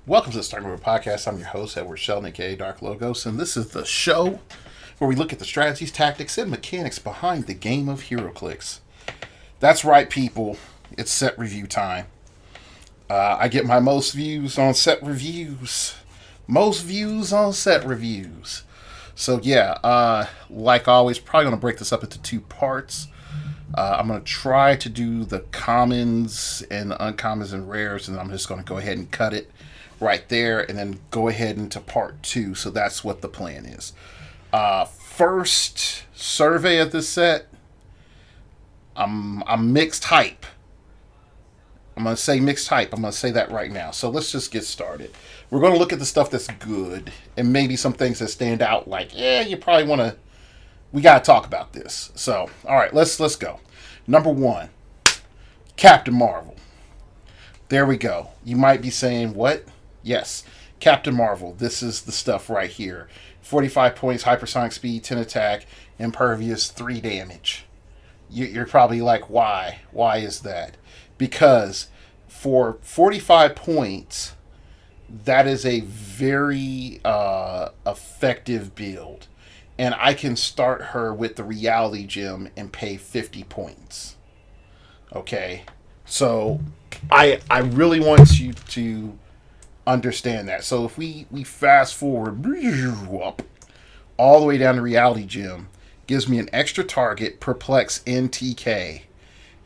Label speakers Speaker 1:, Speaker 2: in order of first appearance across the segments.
Speaker 1: Welcome to the Starting Over Podcast. I'm your host, Edward Sheldon, aka Dark Logos, and this is the show where we look at the strategies, tactics, and mechanics behind the game of heroclix. That's right, people. It's set review time. I get my most views on set reviews. Most views on set reviews. So yeah, like always, probably going to break this up into two parts. I'm going to try to do the commons and the uncommons and rares, and I'm just going to go ahead and cut it right there and then go ahead into part two. So that's what the plan is. First survey of this set, I'm mixed hype. I'm going to say mixed hype. I'm going to say that right now. So let's just get started. We're going to look at the stuff that's good and maybe some things that stand out like, yeah, you probably want to, we got to talk about this. So, all right, let's go. Number one, Captain Marvel. There we go. You might be saying, what? Yes, Captain Marvel. This is the stuff right here. 45 points, hypersonic speed, 10 attack, impervious, 3 damage. You're probably like, why? Why is that? Because for 45 points, that is a very effective build. And I can start her with the reality gem and pay 50 points. Okay? So I really want you to understand that. So if we fast forward up all the way down to reality gem, gives me an extra target, perplex, and TK.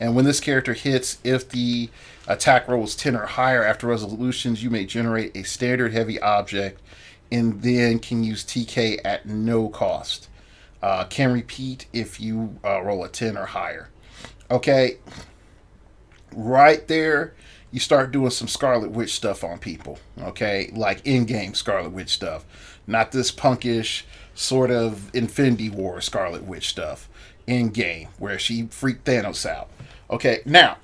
Speaker 1: And when this character hits, if the attack roll is 10 or higher after resolutions, you may generate a standard heavy object and then can use TK at no cost. Can repeat if you roll a 10 or higher. Okay, right there, you start doing some Scarlet Witch stuff on people. Okay, like in-game Scarlet Witch stuff. Not this punkish sort of Infinity War Scarlet Witch stuff. In-game, where she freaked Thanos out. Okay, now,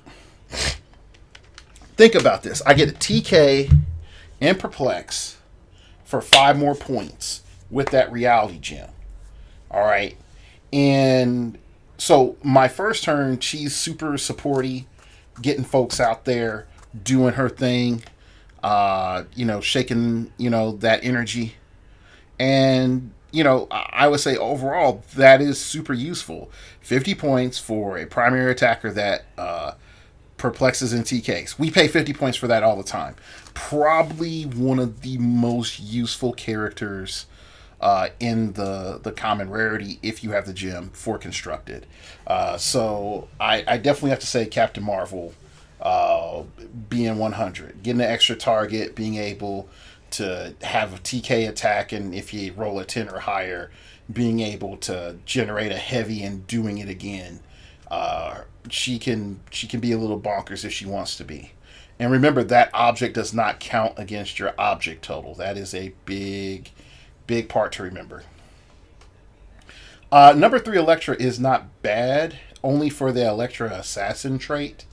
Speaker 1: think about this. I get a TK and Perplex for 5 more points with that reality gem. Alright, and so my first turn, she's super supporty, getting folks out there, doing her thing, shaking, that energy. And, I would say overall, that is super useful. 50 points for a primary attacker that perplexes and TKs. We pay 50 points for that all the time. Probably one of the most useful characters in the common rarity if you have the gem for constructed. So I definitely have to say Captain Marvel being 100. Getting an extra target, being able to have a TK attack, and if you roll a 10 or higher, being able to generate a heavy and doing it again. She can be a little bonkers if she wants to be. And remember, that object does not count against your object total. That is a big part to remember. Number 3, Elektra is not bad, only for the Elektra Assassin trait,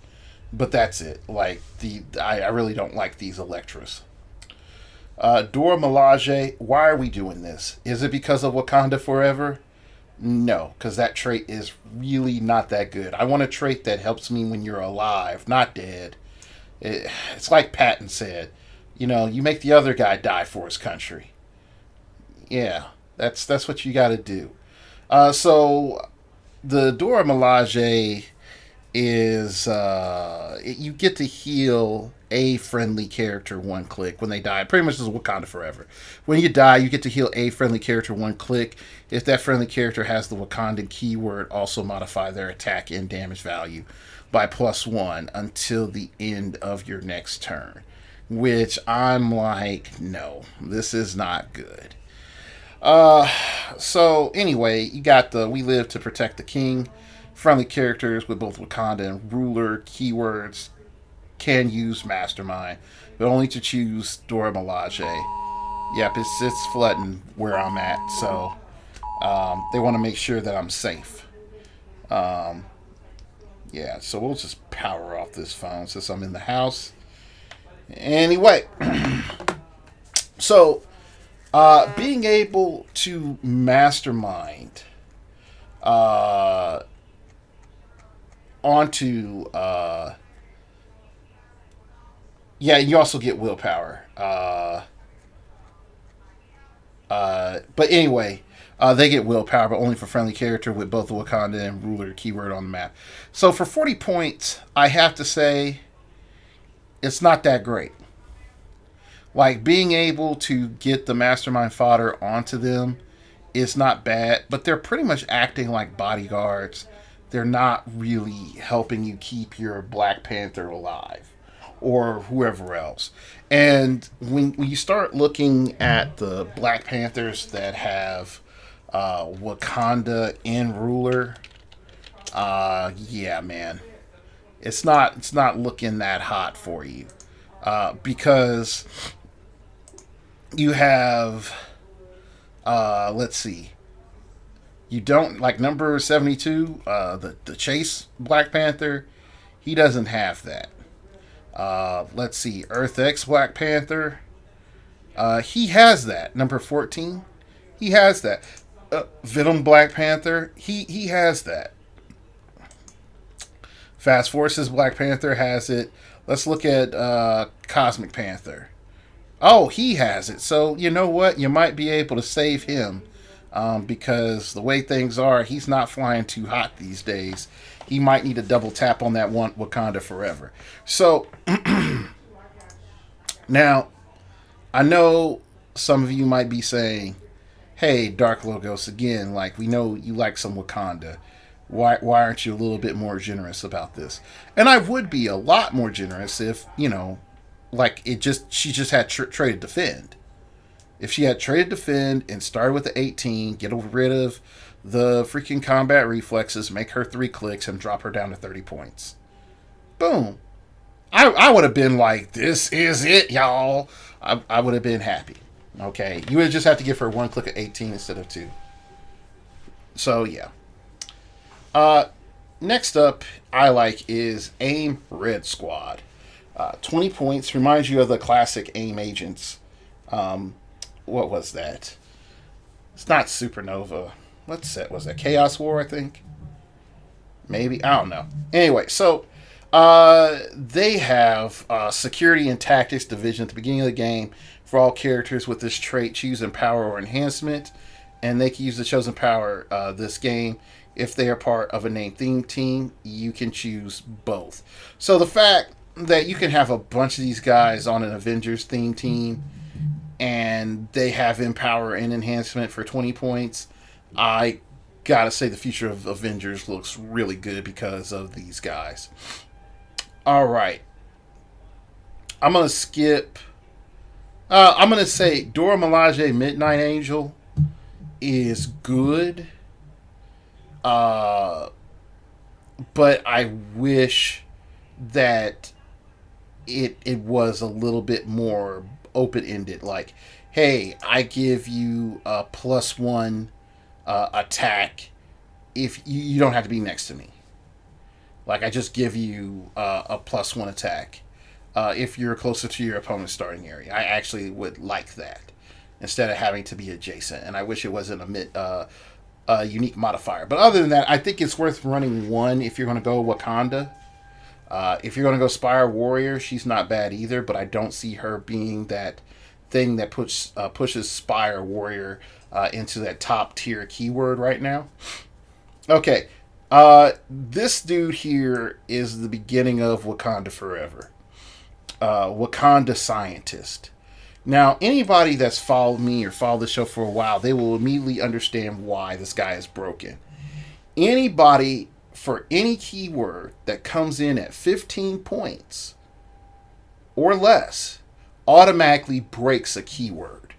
Speaker 1: but that's it. Like, I really don't like these Elektras. Dora Milaje, why are we doing this? Is it because of Wakanda Forever? No, because that trait is really not that good. I want a trait that helps me when you're alive, not dead. It's like Patton said, you make the other guy die for his country. Yeah, that's what you got to do. So the Dora Milaje is you get to heal a friendly character 1 click when they die. Pretty much is Wakanda Forever. When you die, you get to heal a friendly character 1 click. If that friendly character has the Wakandan keyword, also modify their attack and damage value by +1 until the end of your next turn. Which I'm like, no, this is not good. So anyway, you got the We Live to Protect the King. Friendly characters with both Wakanda and ruler keywords can use Mastermind, but only to choose Dora Milaje. Yep, it's flooding where I'm at, so they want to make sure that I'm safe. Yeah, so we'll just power off this phone since I'm in the house. Anyway, so being able to mastermind onto Yeah, you also get willpower. But anyway, they get willpower, but only for friendly character with both the Wakanda and ruler keyword on the map. So for 40 points, I have to say it's not that great. Like being able to get the mastermind fodder onto them is not bad, but they're pretty much acting like bodyguards. They're not really helping you keep your Black Panther alive or whoever else. And when you start looking at the Black Panthers that have Wakanda in ruler, yeah, man, it's not looking that hot for you because you have let's see. You don't like number 72, the Chase Black Panther. He doesn't have that. Let's see, Earth X Black Panther. He has that. Number 14, he has that. Venom Black Panther. He has that. Fast Forces Black Panther has it. Let's look at Cosmic Panther. Oh, he has it. So you know what? You might be able to save him because the way things are, he's not flying too hot these days. He might need a double tap on that one Wakanda Forever. So now, I know some of you might be saying, "Hey, Dark Logos, again, like we know you like some Wakanda. Why aren't you a little bit more generous about this?" And I would be a lot more generous if like she just had traded defend. If she had traded defend and started with the 18, get rid of the freaking combat reflexes, make her 3 clicks, and drop her down to 30 points. Boom. I would have been like, this is it, y'all. I would have been happy. Okay. You would just have to give her 1 click of 18 instead of 2. So, yeah. Next up, I like is AIM Red Squad. 20 points. Reminds you of the classic AIM agents. What was that? It's not Supernova. What set was that? Chaos War, I think? Maybe? I don't know. Anyway, so they have Security and Tactics Division at the beginning of the game for all characters with this trait, choosing power or enhancement. And they can use the chosen power this game. If they are part of a named theme team, you can choose both. So the fact that you can have a bunch of these guys on an Avengers theme team and they have Empower and Enhancement for 20 points, I gotta say the future of Avengers looks really good because of these guys. Alright. I'm gonna skip. I'm gonna say Dora Milaje Midnight Angel is good. But I wish that it was a little bit more open-ended. Like, hey, I give you a +1 attack if you don't have to be next to me. Like, I just give you a +1 attack if you're closer to your opponent's starting area. I actually would like that instead of having to be adjacent. And I wish it wasn't a unique modifier. But other than that, I think it's worth running one if you're going to go Wakanda. If you're going to go Spire Warrior, she's not bad either, but I don't see her being that thing that pushes Spire Warrior into that top tier keyword right now. Okay, this dude here is the beginning of Wakanda Forever. Wakanda Scientist. Now, anybody that's followed me or followed the show for a while, they will immediately understand why this guy is broken. Anybody for any keyword that comes in at 15 points or less automatically breaks a keyword.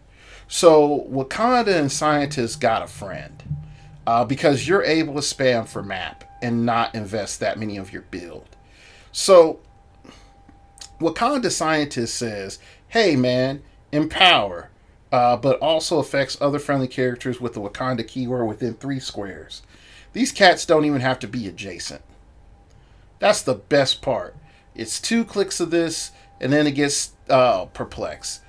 Speaker 1: So Wakanda and Scientists got a friend because you're able to spam for map and not invest that many of your build. So Wakanda Scientist says, hey man, Empower, but also affects other friendly characters with the Wakanda keyword within 3 squares. These cats don't even have to be adjacent. That's the best part. It's 2 clicks of this, and then it gets Perplex.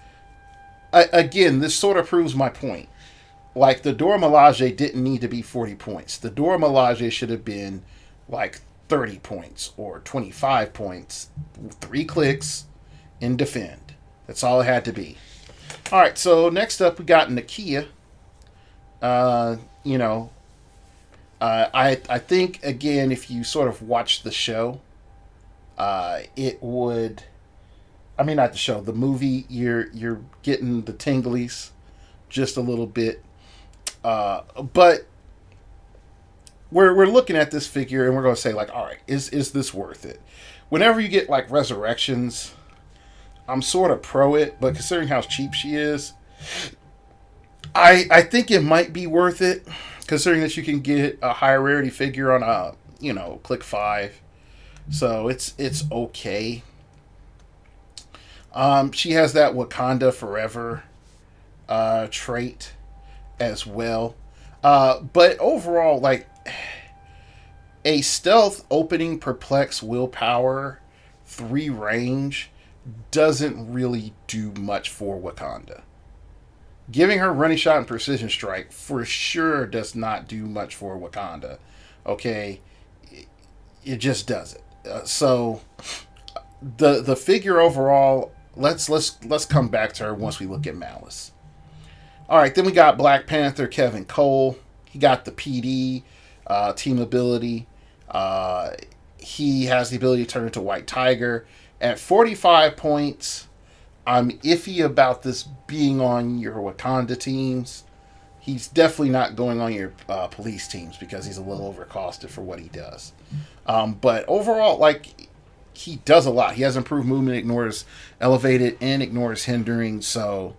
Speaker 1: Again, this sort of proves my point. Like, the Dora Milaje didn't need to be 40 points. The Dora Milaje should have been like 30 points or 25 points. 3 clicks, and defend. That's all it had to be. All right, so next up we got Nakia. You know, I think again, if you sort of watch the show, it would. I mean, not the show, the movie. You're getting the tinglies just a little bit, but we're looking at this figure and we're going to say like, all right, is this worth it? Whenever you get like resurrections, I'm sort of pro it, but considering how cheap she is, I think it might be worth it, considering that you can get a higher rarity figure on a click 5, so it's okay. She has that Wakanda Forever trait as well, but overall, like a stealth, opening, perplex, willpower, 3 range doesn't really do much for Wakanda. Giving her running shot and precision strike for sure does not do much for Wakanda. Okay, it just doesn't. So the figure overall, let's come back to her once we look at Malice. All right, then we got Black Panther Kevin Cole. He got the PD team ability. He has the ability to turn into White Tiger. At 45 points, I'm iffy about this being on your Wakanda teams. He's definitely not going on your police teams because he's a little overcosted for what he does. But overall, like, he does a lot. He has improved movement, ignores elevated, and ignores hindering. So,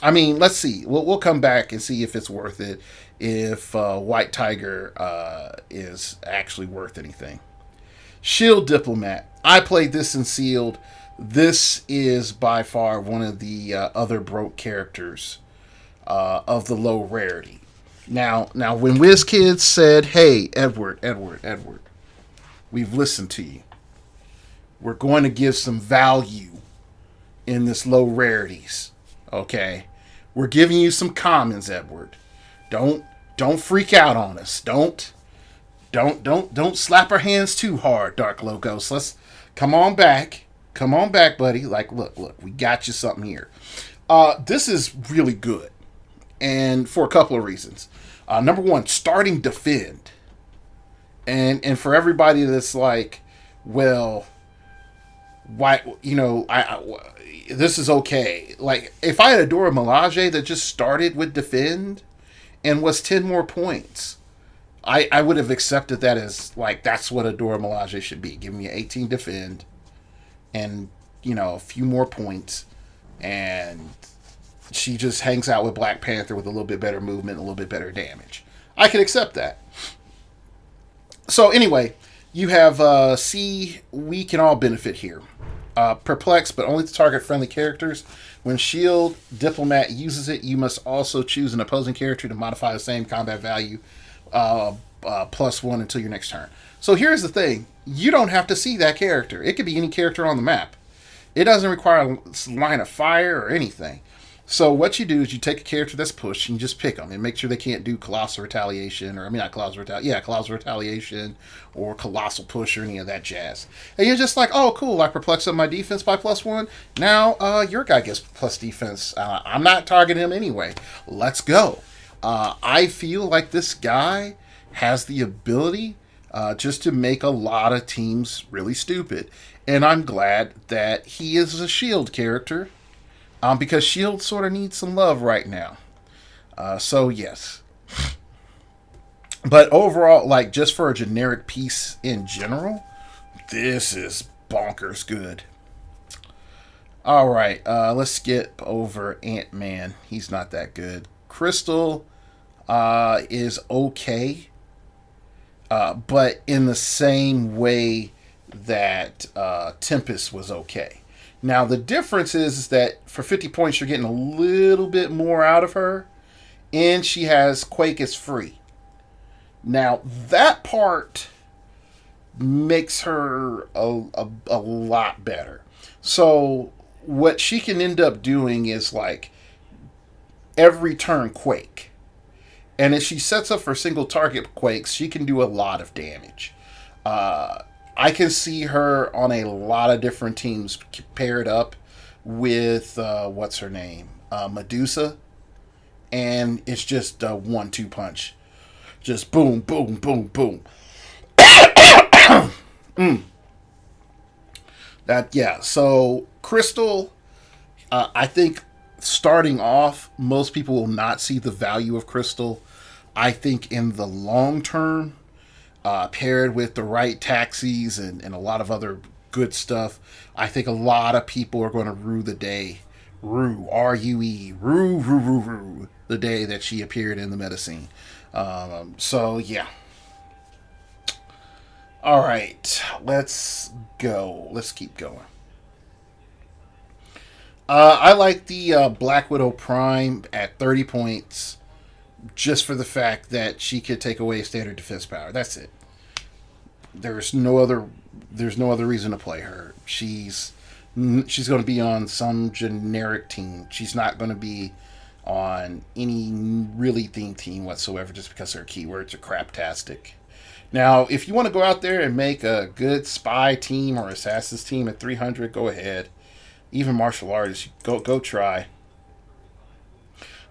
Speaker 1: I mean, let's see. We'll come back and see if it's worth it. If White Tiger is actually worth anything. Shield Diplomat. I played this in Sealed. This is by far one of the other broke characters of the low rarity. Now, when WizKids said, "Hey, Edward, we've listened to you. We're going to give some value in this low rarities. Okay, we're giving you some commons, Edward. Don't freak out on us. Don't slap our hands too hard, Dark Logos. Let's come on back, buddy. Like, look, we got you something here. This is really good, and for a couple of reasons. Number one, starting defend, and for everybody that's like, well, why, this is okay. Like, if I had a Dora Milaje that just started with defend and was 10 more points, I would have accepted that as, like, that's what a Dora Milaje should be. Give me 18 defend and, a few more points. And she just hangs out with Black Panther with a little bit better movement, a little bit better damage. I can accept that. So anyway, you have C. We can all benefit here. Perplex, but only to target friendly characters. When Shield Diplomat uses it, you must also choose an opposing character to modify the same combat value +1 until your next turn. So here's the thing. You don't have to see that character. It could be any character on the map. It doesn't require a line of fire or anything. So what you do is you take a character that's pushed and you just pick them and make sure they can't do Colossal Retaliation, Colossal Retaliation or Colossal Push or any of that jazz. And you're just like, oh, cool, I perplex up my defense by +1. Now your guy gets plus defense. I'm not targeting him anyway. Let's go. I feel like this guy has the ability just to make a lot of teams really stupid. And I'm glad that he is a Shield character. Because Shield sort of needs some love right now. So, yes. But overall, like, just for a generic piece in general, this is bonkers good. Alright, let's skip over Ant-Man. He's not that good. Crystal is okay. But in the same way that Tempest was okay. Now, the difference is that for 50 points, you're getting a little bit more out of her. And she has Quake as free. Now, that part makes her a lot better. So, what she can end up doing is, like, every turn Quake. And if she sets up for single target Quakes, she can do a lot of damage. I can see her on a lot of different teams paired up with what's her name, Medusa, and it's just a 1-2 punch, just boom, boom, boom, boom. Mm. That yeah. So Crystal, I think starting off, most people will not see the value of Crystal. I think in the long term, paired with the right taxis and a lot of other good stuff, I think a lot of people are going to rue the day. Rue, R-U-E, rue, rue, rue, rue, the day that she appeared in the medicine. So, yeah. All right, let's go. Let's keep going. I like the Black Widow Prime at 30 points just for the fact that she could take away standard defense power. That's it. There's no other reason to play her. She's going to be on some generic team. She's not going to be on any really themed team whatsoever just because her keywords are craptastic. Now, if you want to go out there and make a good spy team or assassins team at 300, go ahead. Even martial artists, go try.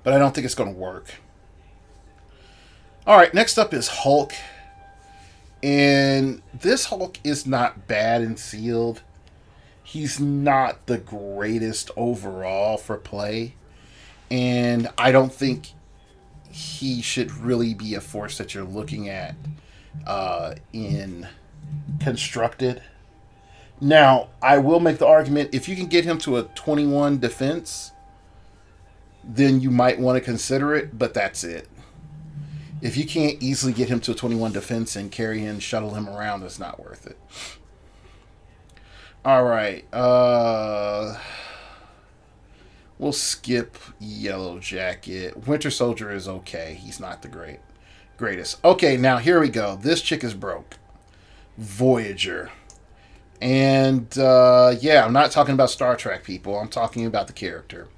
Speaker 1: But I don't think it's going to work. All right, next up is Hulk. And this Hulk is not bad and sealed. He's not the greatest overall for play. And I don't think he should really be a force that you're looking at in constructed. Now, I will make the argument, if you can get him to a 21 defense, then you might want to consider it, but that's it. If you can't easily get him to a 21 defense and carry and shuttle him around, it's not worth it. All right. We'll skip Yellow Jacket. Winter Soldier is okay. He's not the greatest. Okay, now here we go. This chick is broke. Voyager. And yeah, I'm not talking about Star Trek people. I'm talking about the character.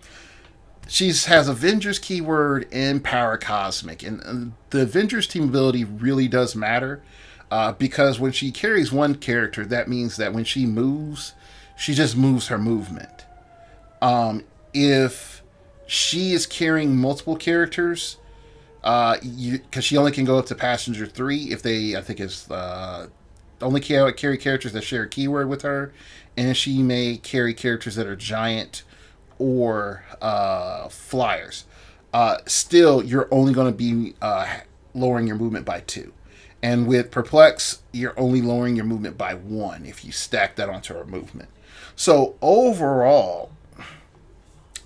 Speaker 1: She has Avengers keyword and Power Cosmic. And the Avengers team ability really does matter because when she carries one character, that means that when she moves, she just moves her movement. If she is carrying multiple characters, because she only can go up to passenger 3 if they, I think it's only carry characters that share a keyword with her, and she may carry characters that are giant or flyers. Still, you're only going to be lowering your movement by 2. And with Perplex, you're only lowering your movement by 1 if you stack that onto her movement. So overall,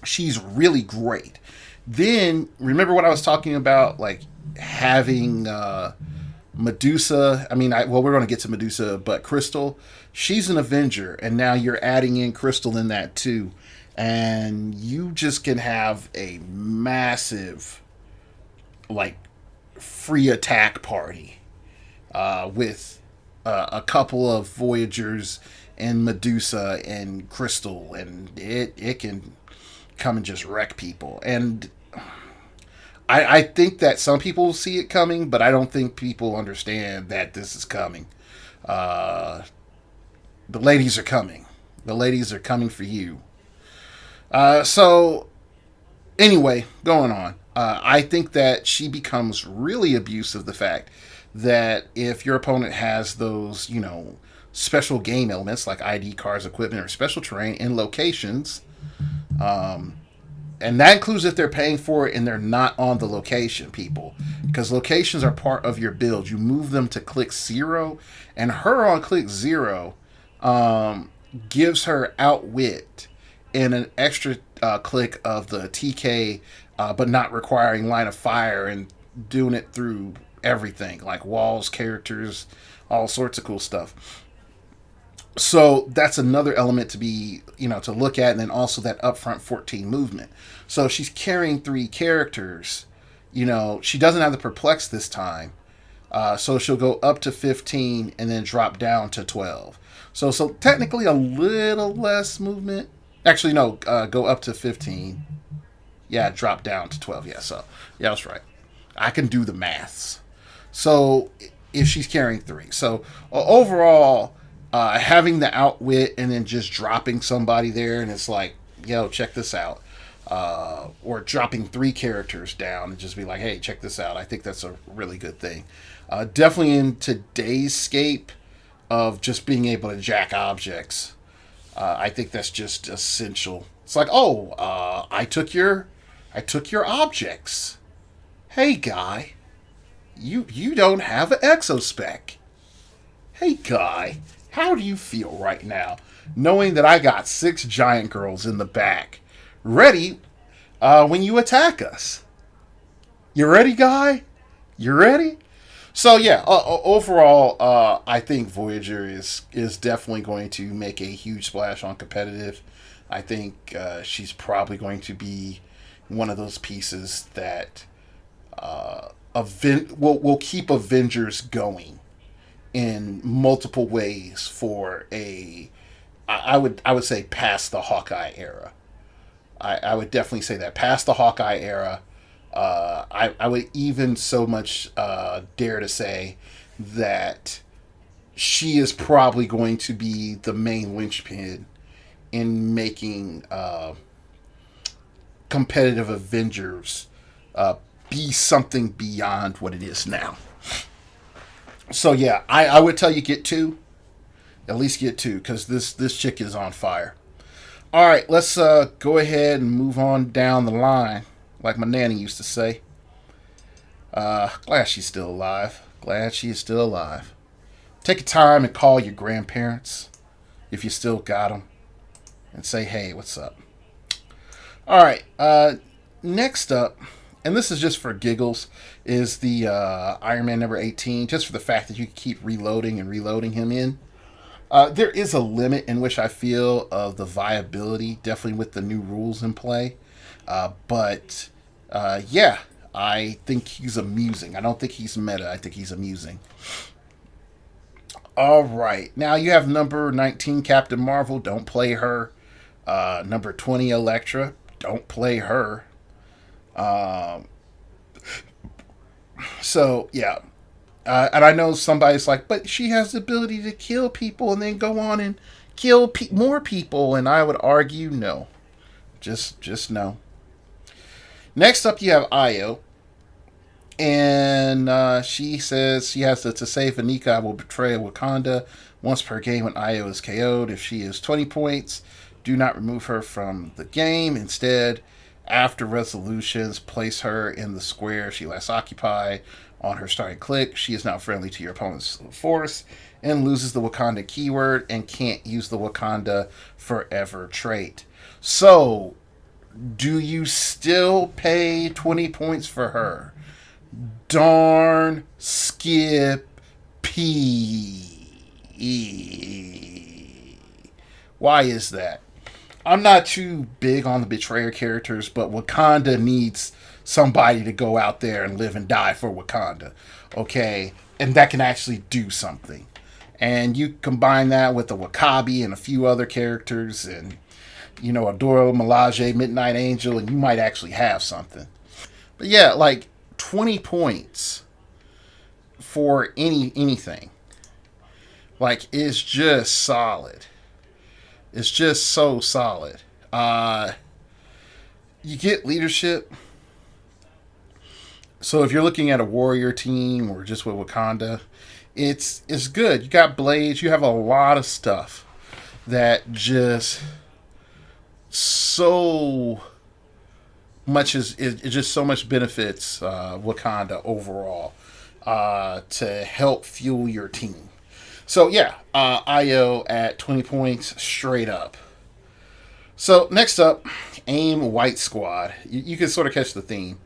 Speaker 1: she's really great. Then, remember what I was talking about, like having Medusa. We're going to get to Medusa, but Crystal, she's an Avenger, and now you're adding in Crystal in that too. And you just can have a massive, like, free attack party with a couple of Voyagers and Medusa and Crystal, and it can come and just wreck people. And I think that some people see it coming, but I don't think people understand that this is coming. The ladies are coming. The ladies are coming for you. So, anyway, going on. I think that she becomes really abusive, the fact that if your opponent has those, special game elements like ID cards, equipment, or special terrain in locations, and that includes if they're paying for it and they're not on the location, people. Because locations are part of your build. You move them to click 0, and her on click 0 gives her outwit and an extra click of the TK, but not requiring line of fire and doing it through everything, like walls, characters, all sorts of cool stuff. So that's another element to be, to look at, and then also that upfront 14 movement. So she's carrying 3 characters. She doesn't have the Perplex this time, so she'll go up to 15 and then drop down to 12. So technically a little less movement. Actually, no, go up to 15. Yeah, drop down to 12. Yeah, yeah, that's right. I can do the maths. So if she's carrying 3. So overall, having the outwit and then just dropping somebody there, and it's like, yo, check this out. Or dropping 3 characters down and just be like, hey, check this out. I think that's a really good thing. Definitely in today's scape of just being able to jack objects, I think that's just essential. It's like, oh, I took your objects. Hey, guy, you don't have an exospec. Hey, guy, how do you feel right now, knowing that I got 6 giant girls in the back, ready when you attack us? You ready, guy? You ready? So yeah, overall, I think Voyager is definitely going to make a huge splash on competitive. I think she's probably going to be one of those pieces that will keep Avengers going in multiple ways for I would say past the Hawkeye era. I would definitely say that past the Hawkeye era. I would even so much dare to say that she is probably going to be the main linchpin in making competitive Avengers be something beyond what it is now. So yeah, I would tell you get 2. At least get 2, because this chick is on fire. All right, let's go ahead and move on down the line, like my nanny used to say. Glad she's still alive. Glad she is still alive. Take a time and call your grandparents, if you still got them, and say, hey, what's up? All right, next up, and this is just for giggles, is the Iron Man number 18, just for the fact that you can keep reloading and reloading him in. There is a limit in which I feel of the viability, definitely with the new rules in play. But yeah, I think he's amusing. I don't think he's meta. I think he's amusing. All right. Now you have number 19, Captain Marvel. Don't play her. Number 20, Elektra. Don't play her. So, yeah. And I know somebody's like, but she has the ability to kill people and then go on and kill more people. And I would argue no. Just no. Next up, you have Io. And she says she has to save Anika, I will betray Wakanda once per game when Io is KO'd. If she is 20 points, do not remove her from the game. Instead, after resolutions, place her in the square she last occupied on her starting click. She is now friendly to your opponent's force and loses the Wakanda keyword and can't use the Wakanda forever trait. So, do you still pay 20 points for her? Darn skip P. Why is that? I'm not too big on the betrayer characters, but Wakanda needs somebody to go out there and live and die for Wakanda. Okay? And that can actually do something. And you combine that with the Wakabi and a few other characters and, you know, Adora Milaje, Midnight Angel, and you might actually have something. But yeah, like 20 points for anything. Like, it's just solid. It's just so solid. You get leadership. So if you're looking at a warrior team or just with Wakanda, it's good. You got blades. You have a lot of stuff that just so much is just so much benefits Wakanda overall to help fuel your team. So yeah, Io at 20 points straight up. So next up, AIM White Squad. You can sort of catch the theme.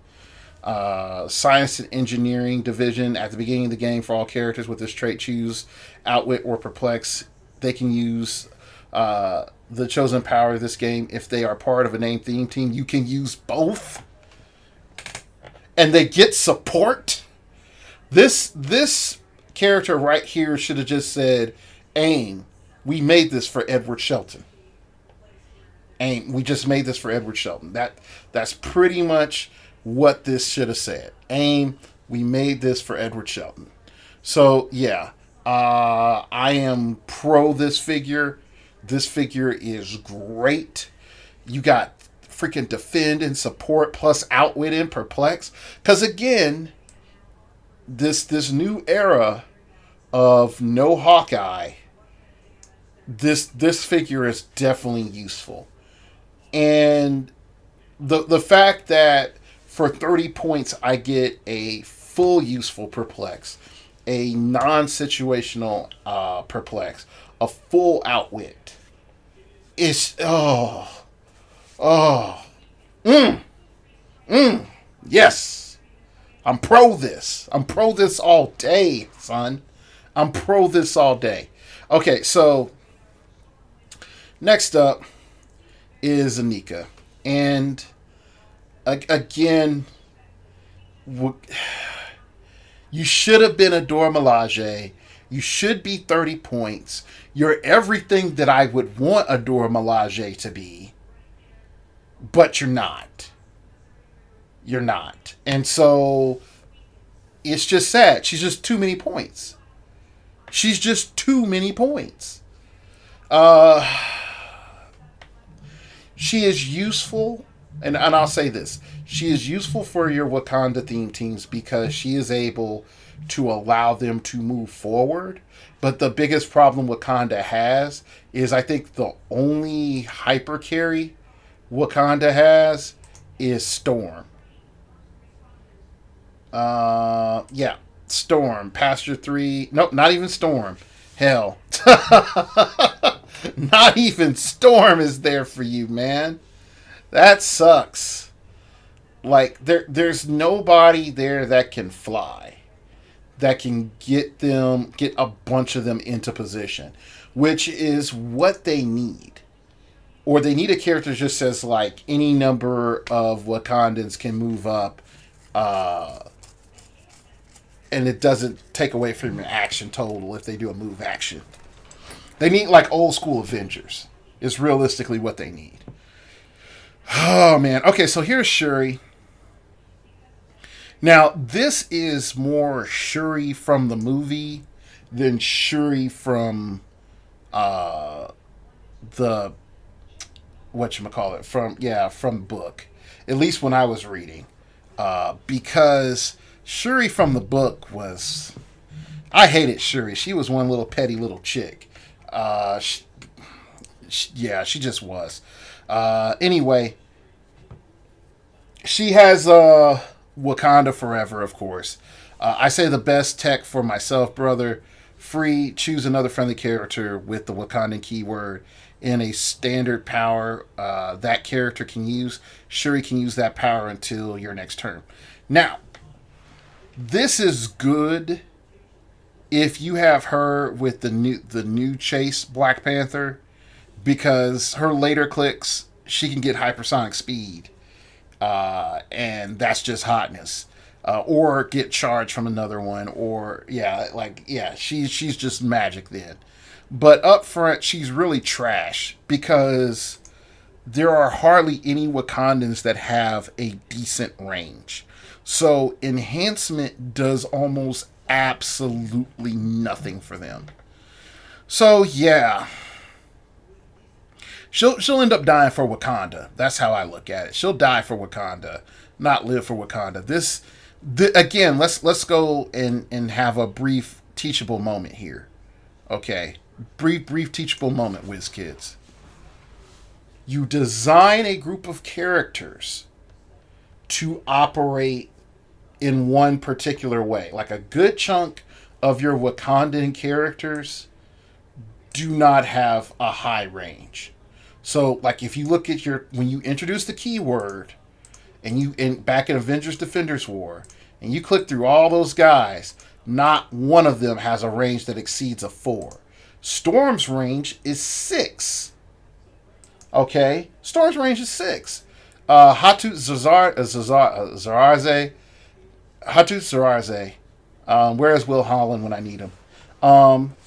Speaker 1: Science and Engineering Division. At the beginning of the game, for all characters with this trait, choose Outwit or Perplex. They can use the chosen power of this game. If they are part of a named theme team, you can use both. And they get support. This character right here should have just said, AIM, we made this for Edward Shelton. AIM, we just made this for Edward Shelton. That's pretty much what this should have said. AIM, we made this for Edward Shelton. So, yeah. I am pro this figure. This figure is great. You got freaking defend and support plus outwit and perplex. Because again, this new era of no Hawkeye, this figure is definitely useful. And the fact that for 30 points I get a full useful perplex, a non-situational perplex, a full outwit. It's oh yes. I'm pro this. I'm pro this all day, son. I'm pro this all day. Okay, so next up is Anika. And again, you should have been a Dora Milaje. You should be 30 points. You're everything that I would want a Dora Milaje to be, but you're not. You're not. And so it's just sad. She's just too many points. She's just too many points. She is useful, and I'll say this. She is useful for your Wakanda theme teams because she is able to allow them to move forward. But the biggest problem Wakanda has is I think the only hyper carry Wakanda has is Storm. Yeah, Storm, Pasture 3. Nope, not even Storm. Hell. Not even Storm is there for you, man. That sucks. Like there's nobody there that can fly, that can get a bunch of them into position, which is what they need. Or they need a character that just says like any number of Wakandans can move up, and it doesn't take away from your action total if they do a move action. They need like old school Avengers. Is realistically what they need. Oh man. Okay, so here's Shuri. Now, this is more Shuri from the movie than Shuri from the whatchamacallit, from the book. At least when I was reading. Because Shuri from the book was, I hated Shuri. She was one little petty little chick. She just was. Anyway, she has Wakanda Forever, of course. I say the best tech for myself, brother. Free, choose another friendly character with the Wakandan keyword in a standard power that character can use. Shuri can use that power until your next turn. Now, this is good if you have her with the new Chase Black Panther, because her later clicks, she can get hypersonic speed, and that's just hotness. Or get charged from another one, or she's just magic then. But up front, she's really trash because there are hardly any Wakandans that have a decent range. So enhancement does almost absolutely nothing for them. So yeah, she'll end up dying for Wakanda. That's how I look at it. She'll die for Wakanda, not live for Wakanda. Again, let's go and have a brief teachable moment here. Okay, brief teachable moment, whiz kids. You design a group of characters to operate in one particular way. Like a good chunk of your Wakandan characters do not have a high range. So, like if you look at when you introduce the keyword, and back in Avengers Defenders War, and you click through all those guys, not one of them has a range that exceeds a 4. Storm's range is 6. Okay? Storm's range is 6. Hatut Zaraze. Hatut Zaraze. Where is Will Holland when I need him?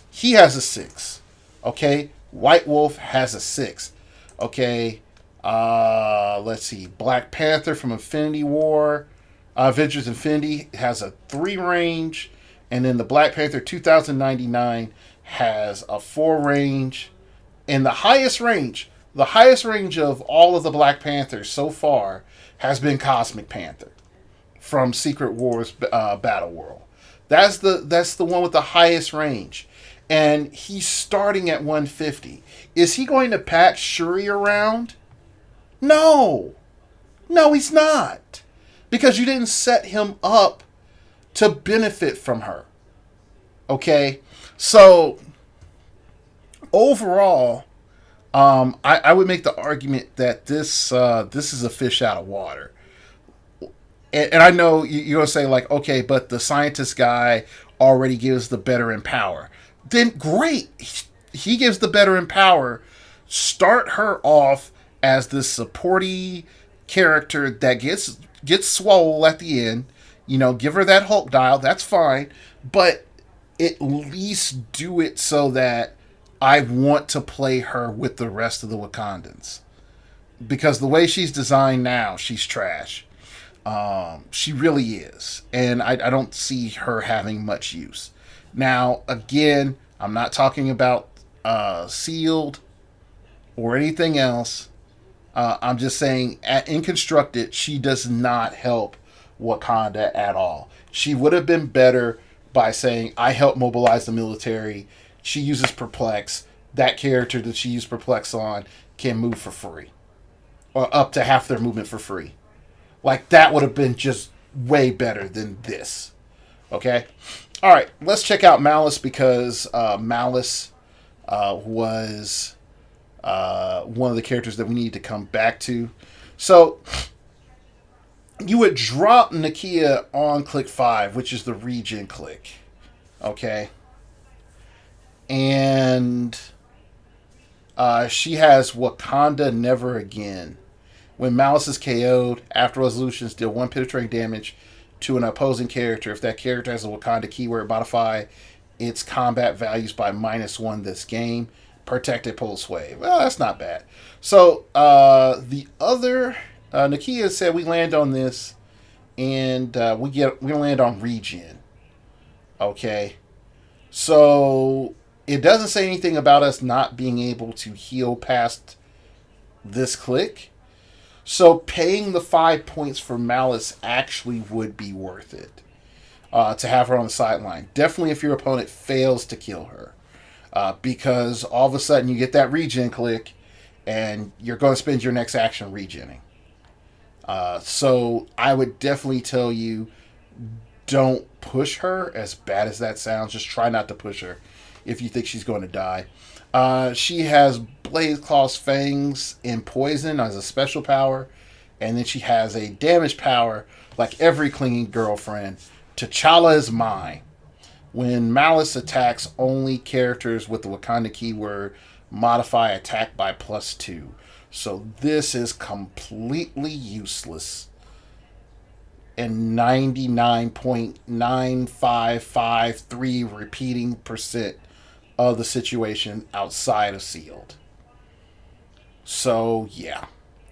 Speaker 1: He has a 6. Okay? White Wolf has a 6. Okay? Let's see. Black Panther from Infinity War. Avengers Infinity has a 3 range. And then the Black Panther 2099 has a 4 range. And the highest range of all of the Black Panthers so far has been Cosmic Panther from Secret Wars Battle World. That's the one with the highest range. And he's starting at 150. Is he going to pack Shuri around? No. No, he's not. Because you didn't set him up to benefit from her. Okay? So, overall, I would make the argument that this is a fish out of water. And I know you're going to say, like, okay, but the scientist guy already gives the better in power. Then great. He gives the better in power. Start her off as this supporty character that gets swole at the end. You know, give her that Hulk dial. That's fine. But at least do it so that I want to play her with the rest of the Wakandans. Because the way she's designed now, she's trash. She really is. And I don't see her having much use. Now, again, I'm not talking about Sealed or anything else. I'm just saying, in Constructed, she does not help Wakanda at all. She would have been better by saying, I help mobilize the military. She uses Perplex. That character that she used Perplex on can move for free. Or up to half their movement for free. Like, that would have been just way better than this. Okay? Alright, let's check out Malice, because Malice was one of the characters that we need to come back to. So, you would drop Nakia on click 5, which is the regen click. Okay? And she has Wakanda Never Again. When Malice is KO'd, after resolutions, deal 1 penetrating damage to an opposing character. If that character has a Wakanda keyword, modify its combat values by -1 this game. Protected pulse wave. Well, that's not bad. So, the other... Nakia said we land on this, and we land on regen. Okay? So, it doesn't say anything about us not being able to heal past this click. So paying the 5 points for Malice actually would be worth it. To have her on the sideline. Definitely if your opponent fails to kill her. Because all of a sudden you get that regen click, and you're going to spend your next action regening. So I would definitely tell you, don't push her, as bad as that sounds. Just try not to push her if you think she's going to die. She has Blaze Claw's Fangs and Poison as a special power. And then she has a damage power, like every clinging girlfriend. T'Challa is mine. When Malice attacks only characters with the Wakanda keyword, modify attack by +2. So this is completely useless. And 99.9553 repeating percent of the situation outside of Sealed. So yeah,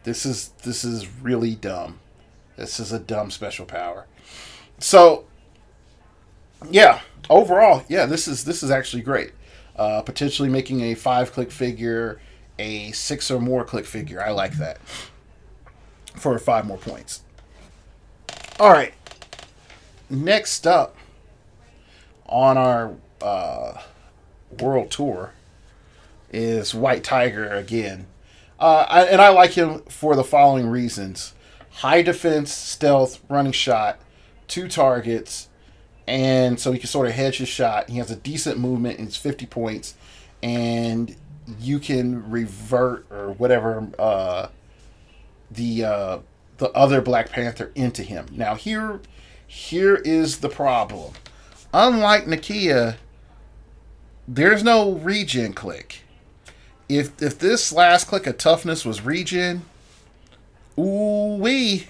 Speaker 1: this is really dumb. This is a dumb special power. So yeah, overall, yeah, this is actually great. Potentially making a 5-click figure a 6 or more click figure. I like that for 5 more points. All right, next up on our world tour is White Tiger again. I like him for the following reasons. High defense, stealth, running shot, 2 targets, and so he can sort of hedge his shot. He has a decent movement, and it's 50 points, and you can revert or whatever the other Black Panther into him. Now here is the problem. Unlike Nakia, there's no regen click. If this last click of toughness was regen, ooh-wee.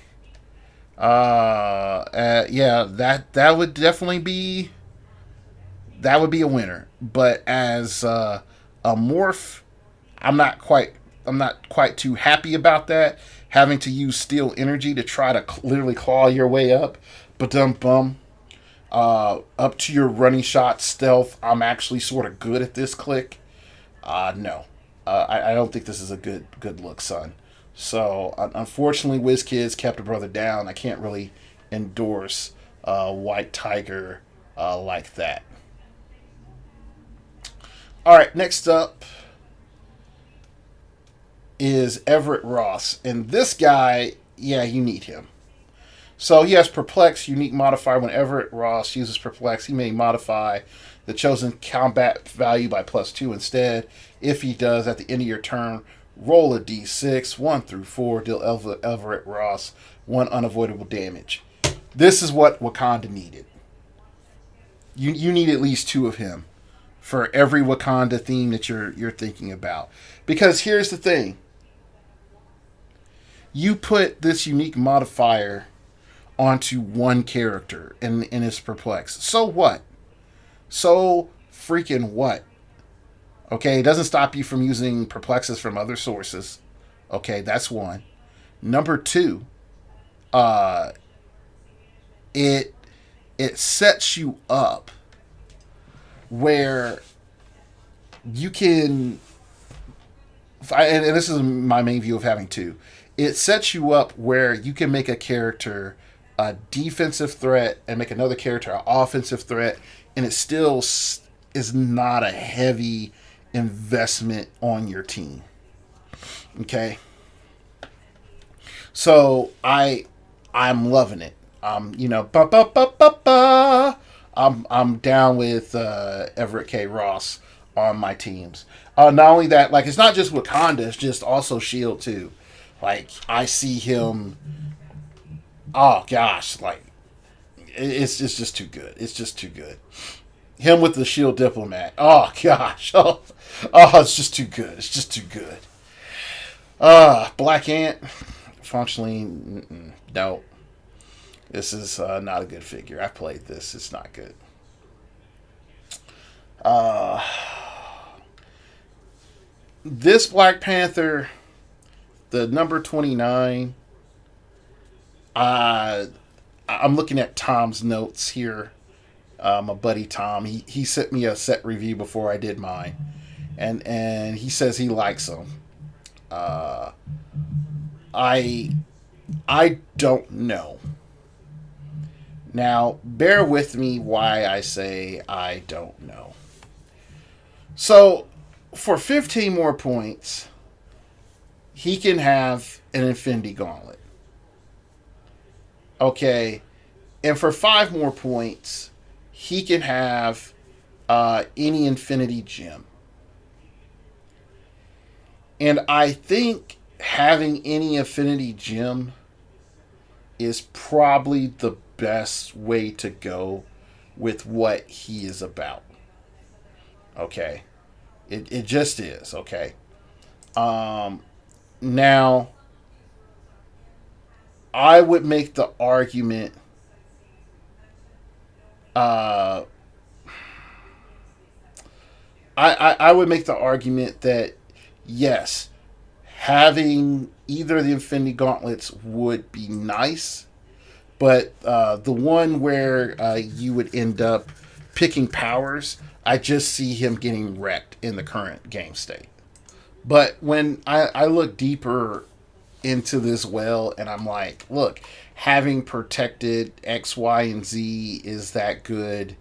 Speaker 1: Yeah, that would definitely be, that would be a winner. But as a morph, I'm not quite too happy about that. Having to use steel energy to try to literally claw your way up. But bum. Up to your running shot stealth, I'm actually sort of good at this click. No. I don't think this is a good look, son. So, unfortunately, WizKids kept a brother down. I can't really endorse White Tiger like that. All right, next up is Everett Ross. And this guy, yeah, you need him. So he has Perplex, unique modifier. When Everett Ross uses Perplex, he may modify the chosen combat value by +2 instead. If he does, at the end of your turn, roll a d6, 1 through 4, deal Everett Ross 1 unavoidable damage. This is what Wakanda needed. You need at least 2 of him for every Wakanda theme that you're thinking about. Because here's the thing. You put this unique modifier onto one character in his Perplex. So what? So freaking what? Okay, it doesn't stop you from using Perplexes from other sources. Okay, that's one. Number 2, it sets you up where you can, and this is my main view of having 2. It sets you up where you can make a character a defensive threat and make another character an offensive threat, and it still is not a heavy investment on your team. Okay, so I'm loving it. I'm down with Everett K. Ross on my teams. Not only that, like, it's not just Wakanda, it's just also Shield too. Like, I see him. Oh gosh, like it's just too good. It's just too good. Him with the Shield diplomat. Oh gosh. It's just too good. It's just too good. Black Ant. Functionally, no. This is not a good figure. I played this. It's not good. This Black Panther, the number 29. I'm looking at Tom's notes here. My buddy Tom, he sent me a set review before I did mine, and he says he likes them. I don't know. Now, bear with me why I say I don't know. So, for 15 more points, he can have an Infinity Gauntlet. Okay, and for 5 more points, he can have any Infinity Gem. And I think having any Infinity Gem is probably the best way to go with what he is about. Okay, it just is. Okay, now I would make the argument I would make the argument that yes, having either of the Infinity Gauntlets would be nice, but the one where you would end up picking powers, I just see him getting wrecked in the current game state. But when I look deeper into this well, and I'm like, look, having protected X, Y, and Z is that good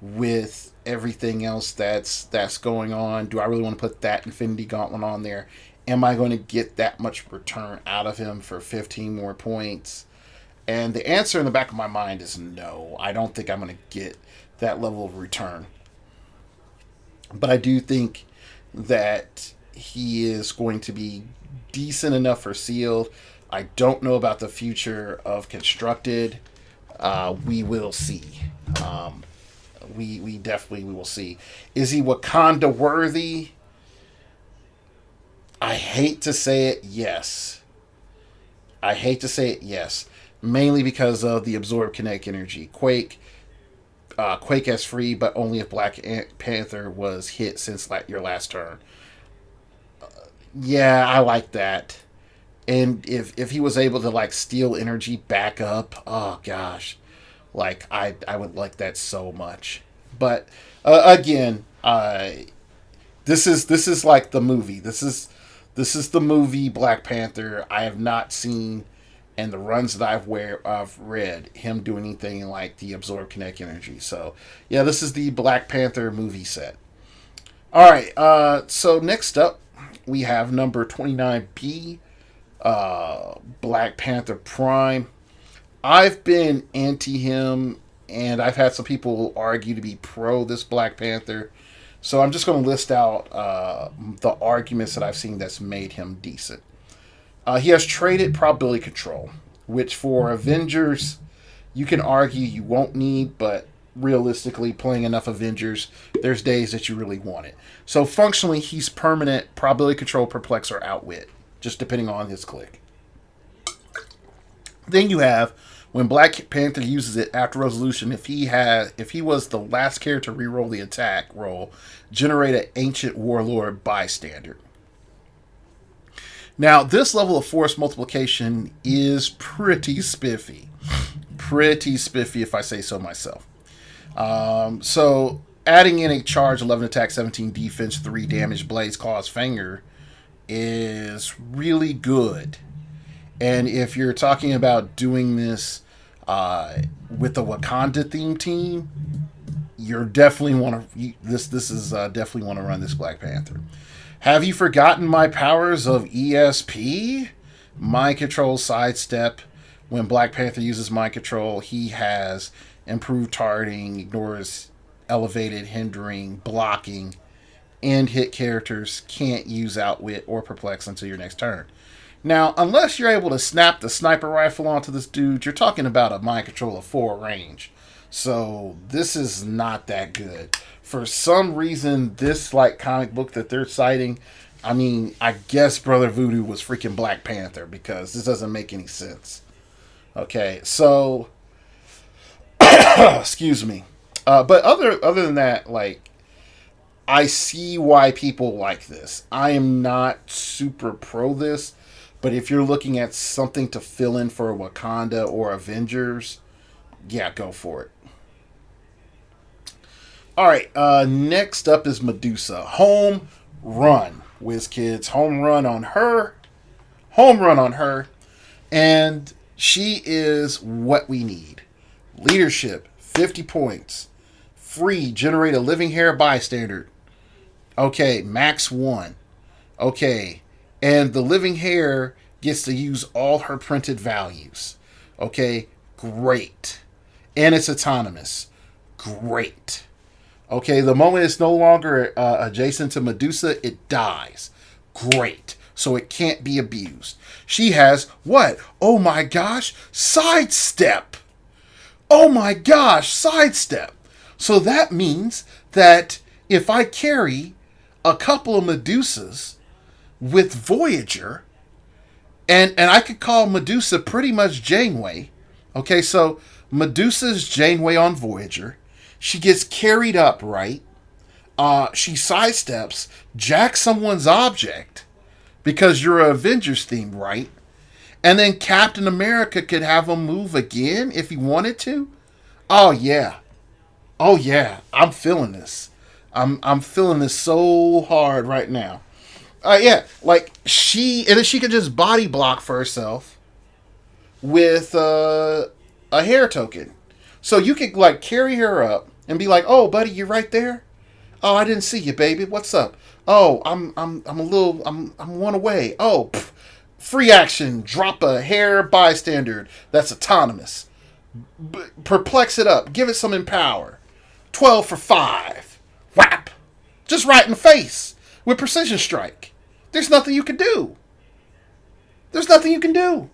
Speaker 1: with everything else that's going on? Do I really want to put that Infinity Gauntlet on there? Am I going to get that much return out of him for 15 more points? And the answer in the back of my mind is no. I don't think I'm going to get that level of return. But I do think that he is going to be decent enough for sealed. I don't know about the future of constructed. We will see. We definitely will see. Is he Wakanda worthy? I hate to say it, yes. I hate to say it, yes. Mainly because of the absorbed kinetic energy. Quake as free, but only if Black Panther was hit since your last turn. Yeah, I like that. And if he was able to steal energy back up, oh gosh. Like I would like that so much. But again, this is like the movie. This is the movie Black Panther. I have not seen, and the runs that I've read, him do anything like the absorb kinetic energy. So yeah, this is the Black Panther movie set. All right. So next up, we have number 29B, Black Panther Prime. I've been anti him, and I've had some people argue to be pro this Black Panther. So I'm just going to list out the arguments that I've seen that's made him decent. He has traded probability control, which for Avengers, you can argue you won't need, but realistically, playing enough Avengers, there's days that you really want it. So functionally, he's permanent probability control, perplex, or outwit, just depending on his click. Then you have when Black Panther uses it after resolution, if he was the last character to reroll the attack roll, generate an ancient warlord bystander. Now, this level of force multiplication is pretty spiffy. Pretty spiffy, if I say so myself. So, adding in a charge, 11 attack, 17 defense, 3 damage, blades, claws, finger is really good. And if you're talking about doing this with the Wakanda theme team, you're definitely want to. This is definitely want to run this Black Panther. Have you forgotten my powers of ESP? Mind control, sidestep. When Black Panther uses mind control, he has improved targeting, ignores elevated, hindering, blocking, and hit characters can't use outwit or perplex until your next turn. Now, unless you're able to snap the sniper rifle onto this dude, you're talking about a mind control of 4 range. So this is not that good. For some reason, this like comic book that they're citing, I mean, I guess Brother Voodoo was freaking Black Panther because this doesn't make any sense. Okay, so excuse me. But other than that, like, I see why people like this. I am not super pro this, but if you're looking at something to fill in for Wakanda or Avengers, yeah, go for it. All right, next up is Medusa. Home run, whiz kids. Home run on her. Home run on her. And she is what we need. Leadership, 50 points. Free, generate a living hair bystander. Okay, max 1. Okay, and the living hair gets to use all her printed values. Okay, great. And it's autonomous. Great. Okay, the moment it's no longer adjacent to Medusa, it dies. Great. So it can't be abused. She has what? Oh my gosh, sidestep. Oh my gosh, sidestep. So that means that if I carry a couple of Medusas with Voyager, and I could call Medusa pretty much Janeway. Okay, so Medusa's Janeway on Voyager. She gets carried up, right? She sidesteps, jacks someone's object because you're an Avengers theme, right? And then Captain America could have him move again if he wanted to. Oh yeah, oh yeah, I'm feeling this. I'm feeling this so hard right now. Yeah, like and then she could just body block for herself with a hair token. So you could like carry her up and be like, "Oh, buddy, you're right there. Oh, I didn't see you, baby. What's up? Oh, I'm one away. Oh, free action. Drop a hair bystander that's autonomous. Perplex it up. Give it some empower. 12 for 5. Whap! Just right in the face with precision strike. There's nothing you can do. There's nothing you can do.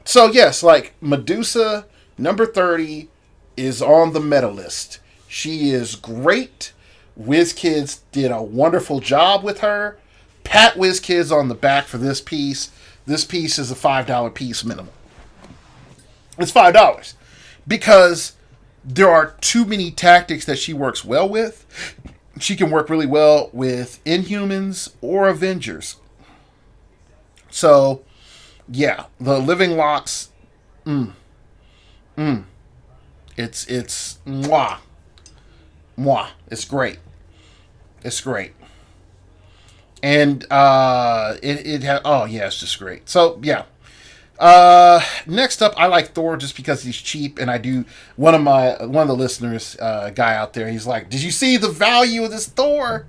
Speaker 1: So yes, like Medusa, number 30, is on the meta list. She is great. WizKids did a wonderful job with her. Pat WizKids on the back for this piece. This piece is a $5 piece minimum. It's $5 because there are too many tactics that she works well with. She can work really well with Inhumans or Avengers. So, yeah, the Living Locks. It's mwah. Mwah. It's great. It's great. And it had, oh yeah, it's just great. So yeah. Next up, I like Thor just because he's cheap, and I do. One of the listeners, guy out there, he's like, "Did you see the value of this Thor?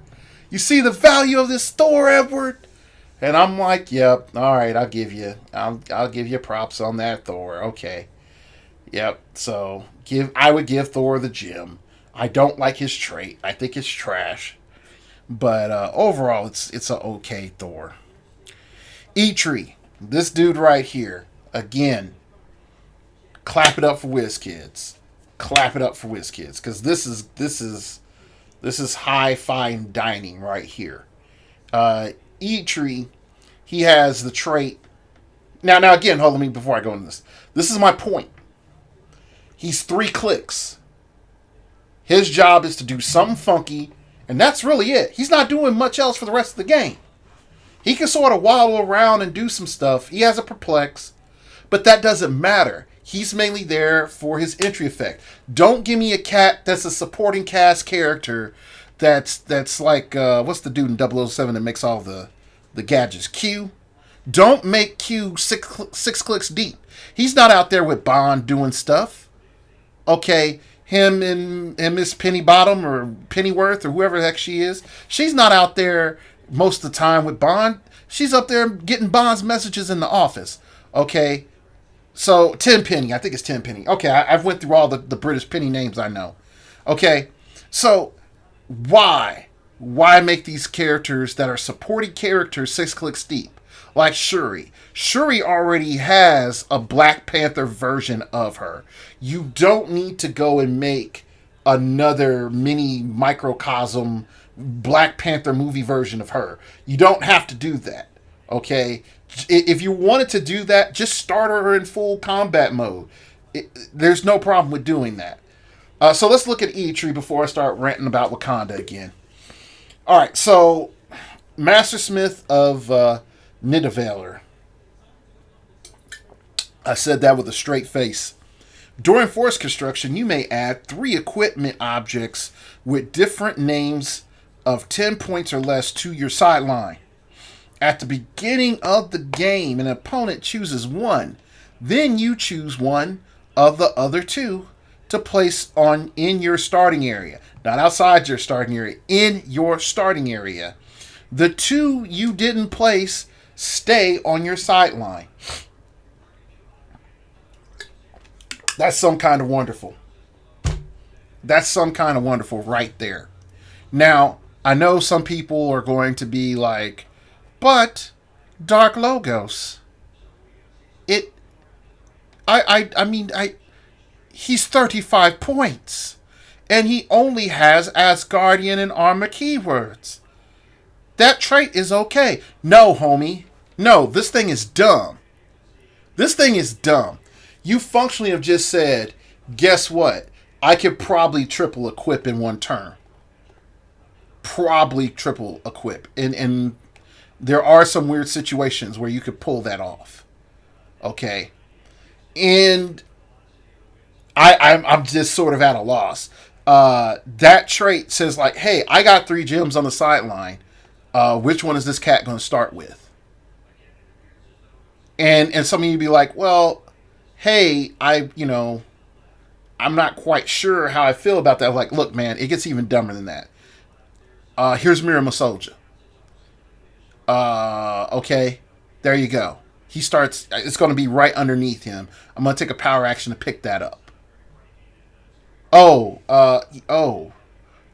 Speaker 1: You see the value of this Thor, Edward?" And I'm like, "Yep, all right, I'll give you props on that Thor. Okay, yep." So I would give Thor the gem. I don't like his trait. I think it's trash. But overall, it's a okay Thor. E-Tree. This dude right here, again, clap it up for WizKids. Clap it up for WizKids, because this is high fine dining right here. E-Tree, he has the trait. Now again, hold on me before I go into this. This is my point. He's 3 clicks. His job is to do something funky, and that's really it. He's not doing much else for the rest of the game. He can sort of waddle around and do some stuff. He has a perplex, but that doesn't matter. He's mainly there for his entry effect. Don't give me a cat that's a supporting cast character that's like, what's the dude in 007 that makes all the gadgets? Q. Don't make Q six clicks deep. He's not out there with Bond doing stuff. Okay, him and Miss Pennybottom or Pennyworth or whoever the heck she is, she's not out there most of the time with Bond. She's up there getting Bond's messages in the office. Okay, so Tenpenny, I think it's Tenpenny. Okay, I've went through all the British penny names I know. Okay, so why make these characters that are supporting characters 6 clicks deep? Like Shuri. Shuri already has a Black Panther version of her. You don't need to go and make another mini microcosm Black Panther movie version of her. You don't have to do that. Okay? If you wanted to do that, just start her in full combat mode. There's no problem with doing that. So let's look at E-Tree before I start ranting about Wakanda again. Alright, so Master Smith of Nidavellir. I said that with a straight face. During force construction, you may add 3 equipment objects with different names of 10 points or less to your sideline. At the beginning of the game, an opponent chooses one. Then you choose one of the other 2 to place in your starting area. Not outside your starting area, in your starting area. The 2 you didn't place stay on your sideline. That's some kind of wonderful. That's some kind of wonderful right there. Now, I know some people are going to be like, but Dark Logos. He's 35 points. And he only has Asgardian and Armor keywords. That trait is okay. No, homie. No, this thing is dumb. This thing is dumb. You functionally have just said, guess what? I could probably triple equip in one turn. Probably triple equip. And there are some weird situations where you could pull that off. Okay. And I'm just sort of at a loss. That trait says like, hey, I got 3 gems on the sideline. Which one is this cat going to start with? And some of you be like, well, hey, I'm not quite sure how I feel about that. I'm like, look, man, it gets even dumber than that. Here's Mira Masolja. Okay, there you go. He starts, it's going to be right underneath him. I'm going to take a power action to pick that up.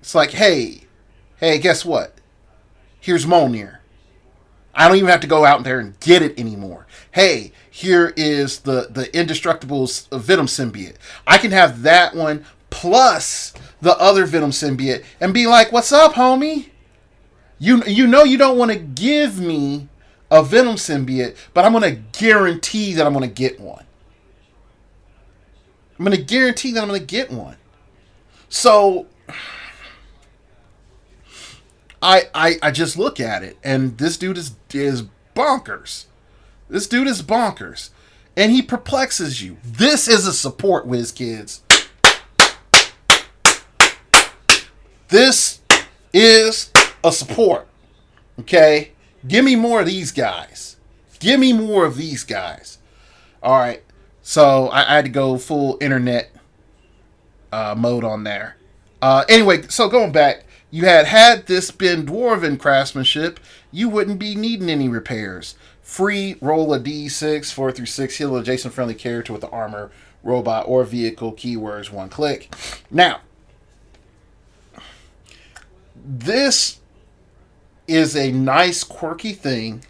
Speaker 1: It's like, hey, guess what? Here's Mjolnir. I don't even have to go out there and get it anymore. Hey, here is the Indestructible Venom symbiote. I can have that one plus the other Venom symbiote and be like, what's up, homie? You know you don't want to give me a Venom symbiote, but I'm going to guarantee that I'm going to get one. I'm going to guarantee that I'm going to get one. So I just look at it, and this dude is bonkers. This dude is bonkers. And he perplexes you. This is a support, WizKids. This is a support. Okay? Give me more of these guys. Give me more of these guys. All right. So I had to go full internet mode on there. Anyway, so going back, you had this been dwarven craftsmanship, you wouldn't be needing any repairs. Free, roll a d6, 4 through 6, heal adjacent friendly character with the armor, robot, or vehicle, keywords, one click. Now, this is a nice, quirky thing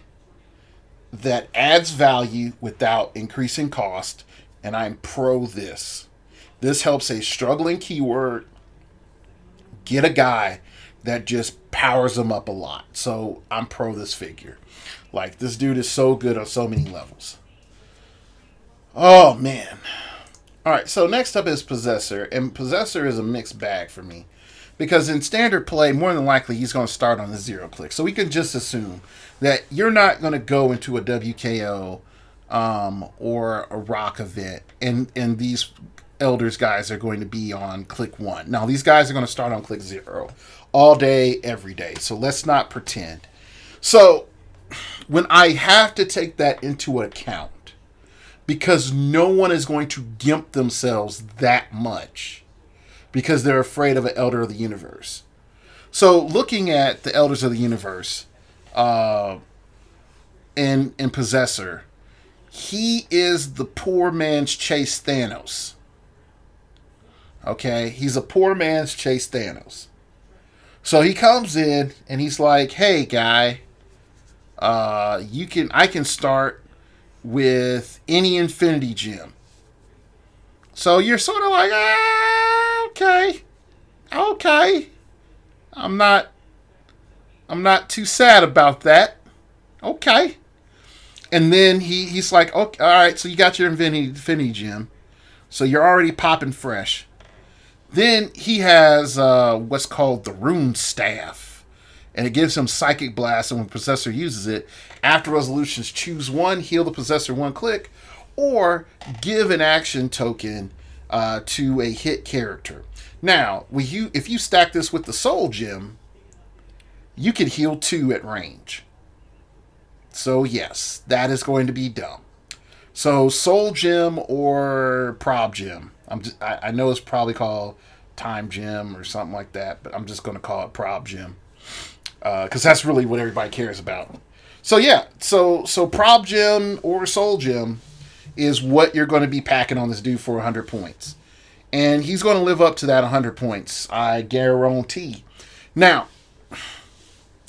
Speaker 1: that adds value without increasing cost, and I'm pro this. This helps a struggling keyword get a guy that just powers them up a lot. So I'm pro this figure. Like, this dude is so good on so many levels. Oh, man. Alright, so next up is Possessor. And Possessor is a mixed bag for me. Because in standard play, more than likely, he's going to start on the heroclix. So we can just assume that you're not going to go into a WKO or a rock event. And these Elders guys are going to be on click 1. Now, these guys are going to start on click 0. All day, every day. So let's not pretend. So when I have to take that into account, because no one is going to gimp themselves that much because they're afraid of an Elder of the Universe. So looking at the Elders of the Universe and Possessor, he is the poor man's Chase Thanos. Okay? He's a poor man's Chase Thanos. So he comes in and he's like, "Hey, guy, I can start with any Infinity Gem." So you're sort of like, okay. I'm not too sad about that. Okay. And then he's like, "Okay, all right, so you got your Infinity Gem. So you're already popping fresh." Then he has what's called the Rune Staff. And it gives him Psychic Blast, and when Possessor uses it, after resolutions, choose one, heal the Possessor one click, or give an action token to a hit character. Now, if you stack this with the Soul Gem, you can heal 2 at range. So yes, that is going to be dumb. So Soul Gem or Prob Gem. I know it's probably called Time Gem or something like that, but I'm just going to call it Prob Gem. Because that's really what everybody cares about. So yeah, so Prob Gem or Soul Gem is what you're going to be packing on this dude for 100 points. And he's going to live up to that 100 points, I guarantee. Now,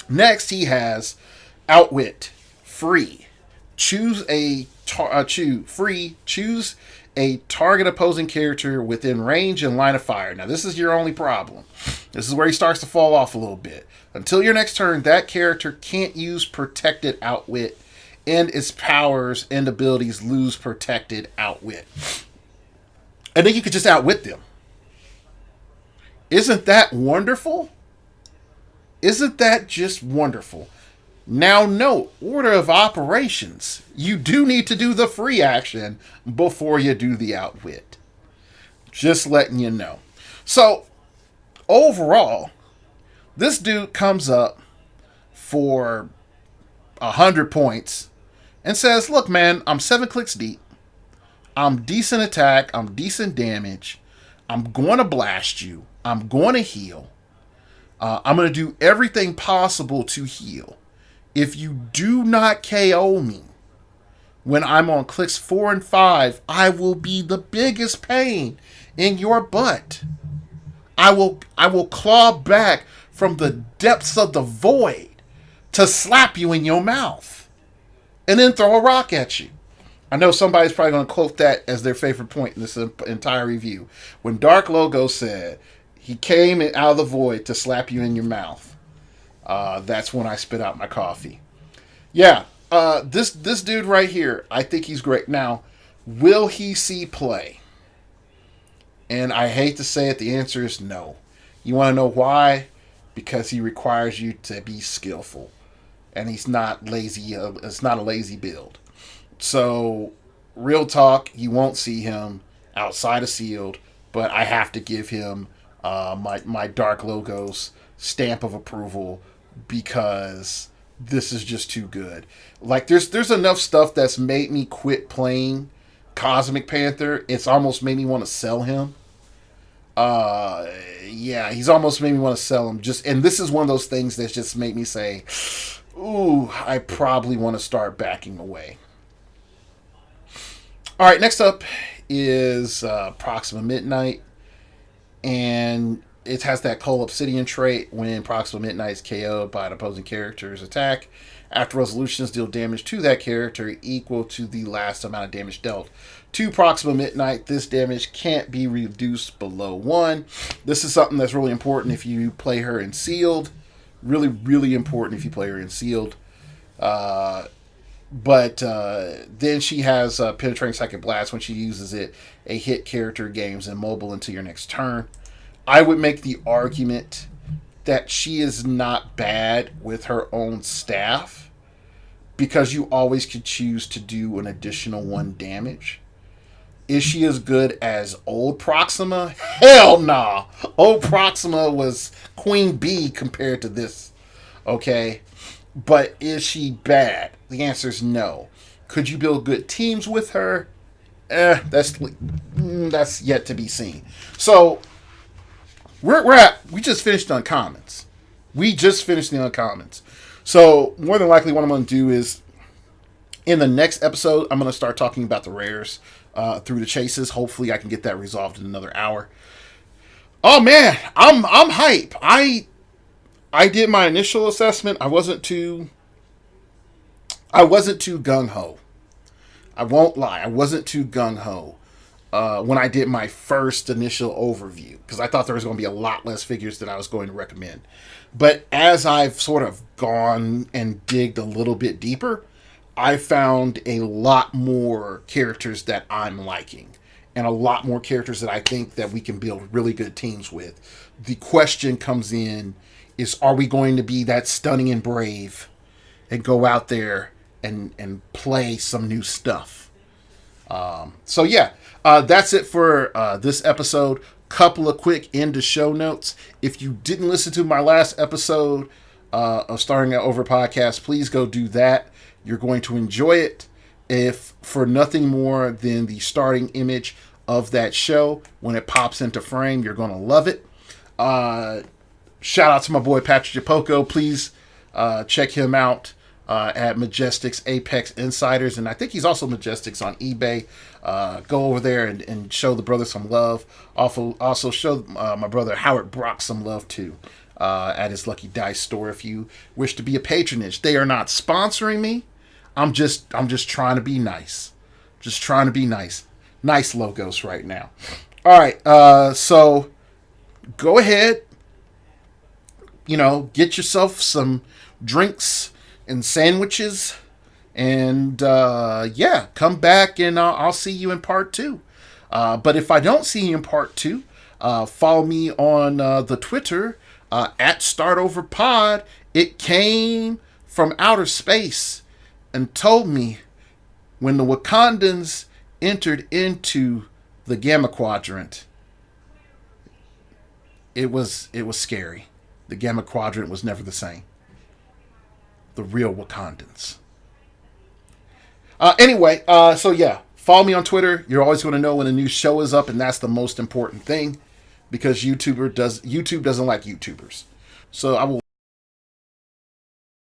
Speaker 1: next he has Outwit, free. Choose a target opposing character within range and line of fire. Now, this is your only problem. This is where he starts to fall off a little bit. Until your next turn, that character can't use protected Outwit, and its powers and abilities lose protected Outwit. And then you could just outwit them. Isn't that wonderful? Isn't that just wonderful? Now note, order of operations. You do need to do the free action before you do the outwit. Just letting you know. So, overall, this dude comes up for 100 points and says, "Look, man, I'm 7 clicks deep. I'm decent attack. I'm decent damage. I'm going to blast you. I'm going to heal. I'm going to do everything possible to heal. If you do not KO me when I'm on clicks 4 and 5, I will be the biggest pain in your butt. I will claw back from the depths of the void to slap you in your mouth and then throw a rock at you." I know somebody's probably going to quote that as their favorite point in this entire review. When Dark Logo said he came out of the void to slap you in your mouth. That's when I spit out my coffee. Yeah, this dude right here, I think he's great. Now, will he see play? And I hate to say it, the answer is no. You want to know why? Because he requires you to be skillful. And he's not lazy. It's not a lazy build. So, real talk, you won't see him outside of sealed, but I have to give him my Dark Logos stamp of approval, because this is just too good. Like there's enough stuff that's made me quit playing Cosmic Panther. It's almost made me want to sell him. Yeah, he's almost made me want to sell him. And this is one of those things that's just made me say, ooh, I probably want to start backing away. All right, next up is Proxima Midnight, and it has that Cold Obsidian trait. When Proxima Midnight is KO'd by an opposing character's attack, after resolutions deal damage to that character equal to the last amount of damage dealt to Proxima Midnight. This damage can't be reduced below 1. This is something that's really important if you play her in Sealed. Really, really important if you play her in Sealed. But then she has Penetrating Psychic Blast. When she uses it, a hit character gains immobile until your next turn. I would make the argument that she is not bad with her own staff, because you always could choose to do an additional 1 damage. Is she as good as old Proxima? Hell nah. Old Proxima was Queen Bee compared to this. Okay? But is she bad? The answer is no. Could you build good teams with her? That's yet to be seen. So we just finished Uncommons. We just finished the Uncommons. So more than likely, what I'm going to do is, in the next episode, I'm going to start talking about the rares through the chases. Hopefully, I can get that resolved in another hour. Oh man, I'm hype. I did my initial assessment. I wasn't too gung ho. I won't lie. I wasn't too gung ho when I did my first initial overview, because I thought there was going to be a lot less figures that I was going to recommend. But as I've sort of gone and digged a little bit deeper, I found a lot more characters that I'm liking, and a lot more characters that I think that we can build really good teams with. The question comes in is, are we going to be that stunning and brave and go out there and play some new stuff? So yeah, that's it for this episode. Couple of quick end of show notes. If you didn't listen to my last episode of Starting Out Over podcast, please go do that. You're going to enjoy it, if for nothing more than the starting image of that show. When it pops into frame, you're going to love it. Shout out to my boy Patrick Japoco. Please check him out at Majestic's Apex Insiders, and I think he's also Majestic's on eBay. Go over there and show the brother some love. Also show my brother Howard Brock some love too at his Lucky Dice store. If you wish to be a patronage, they are not sponsoring me. I'm just trying to be nice. Just trying to be nice. Nice logos right now. All right, so go ahead. Get yourself some drinks and sandwiches, and come back, and I'll see you in part 2. But if I don't see you in part 2, follow me on the Twitter at StartOverPod. It came from outer space and told me when the Wakandans entered into the Gamma Quadrant, it was scary. The Gamma Quadrant was never the same. The real Wakandans. Anyway, so yeah, follow me on Twitter. You're always going to know when a new show is up, and that's the most important thing, because YouTube doesn't like YouTubers. So I will